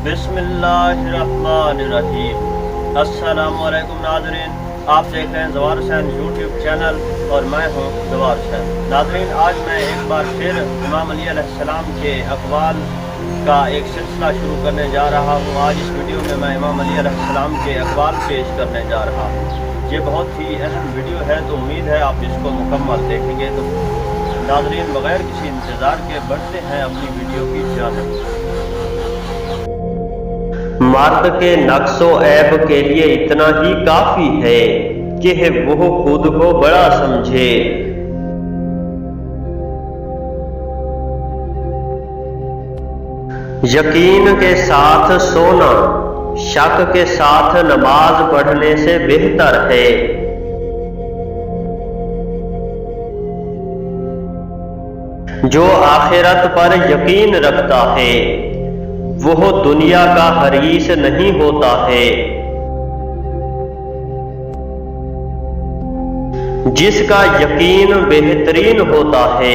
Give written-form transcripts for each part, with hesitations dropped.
बिस्मिल्लाहिर्रहमानिर्रहीम। अस्सलाम वालेकुम नाज़रीन, आप देख रहे हैं ज़वार हुसैन यूट्यूब चैनल और मैं हूं ज़वार हुसैन। नाज़रीन, आज मैं एक बार फिर इमाम अली अलैहिस्सलाम के अक़वाल का एक सिलसिला शुरू करने जा रहा हूं। आज इस वीडियो में मैं इमाम अली अलैहिस्सलाम के अक़वाल पेश करने जा रहा हूं। ये बहुत ही अहम वीडियो है, तो उम्मीद है आप इसको मुकम्मल देखेंगे। तो नाज़रीन, बग़ैर किसी इंतज़ार के बढ़ते हैं अपनी वीडियो की जानिब। मर्द के नक्सो ऐब के लिए इतना ही काफी है कि वो खुद को बड़ा समझे। यकीन के साथ सोना शक के साथ नमाज पढ़ने से बेहतर है। जो आखिरत पर यकीन रखता है वो दुनिया का हरीस नहीं होता है। जिसका यकीन बेहतरीन होता है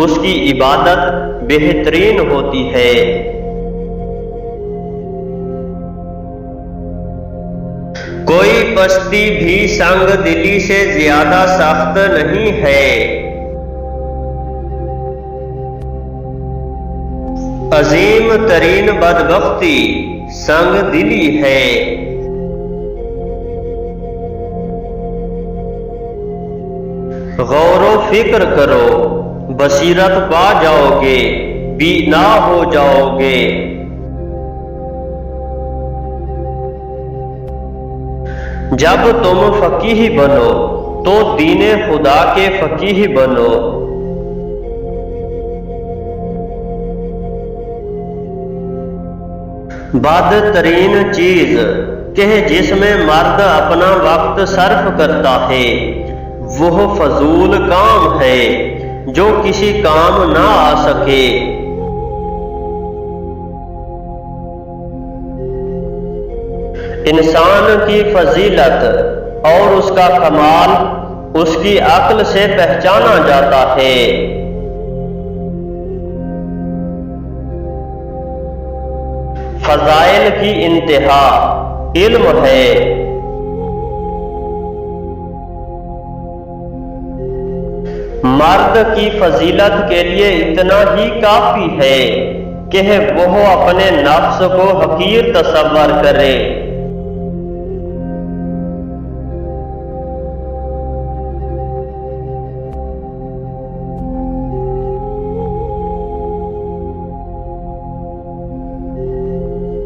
उसकी इबादत बेहतरीन होती है। कोई पस्ती भी संग दिली से ज्यादा सख्त नहीं है। अजीम तरीन बदबख्ती संग दिली है। गौरो फिक्र करो, बसीरत पा जाओगे, बीना हो जाओगे। जब तुम फकीह बनो तो दीने खुदा के फकीह बनो। बदतरीन चीज कि जिसमें मर्द अपना वक्त सर्फ करता है वो फजूल काम है जो किसी काम ना आ सके। इंसान की फजीलत और उसका कमाल उसकी अक्ल से पहचाना जाता है। फज़ाइल की इंतहा इल्म है। मर्द की फजीलत के लिए इतना ही काफी है कि वो अपने नफ्स को हकीर तसव्वुर करे।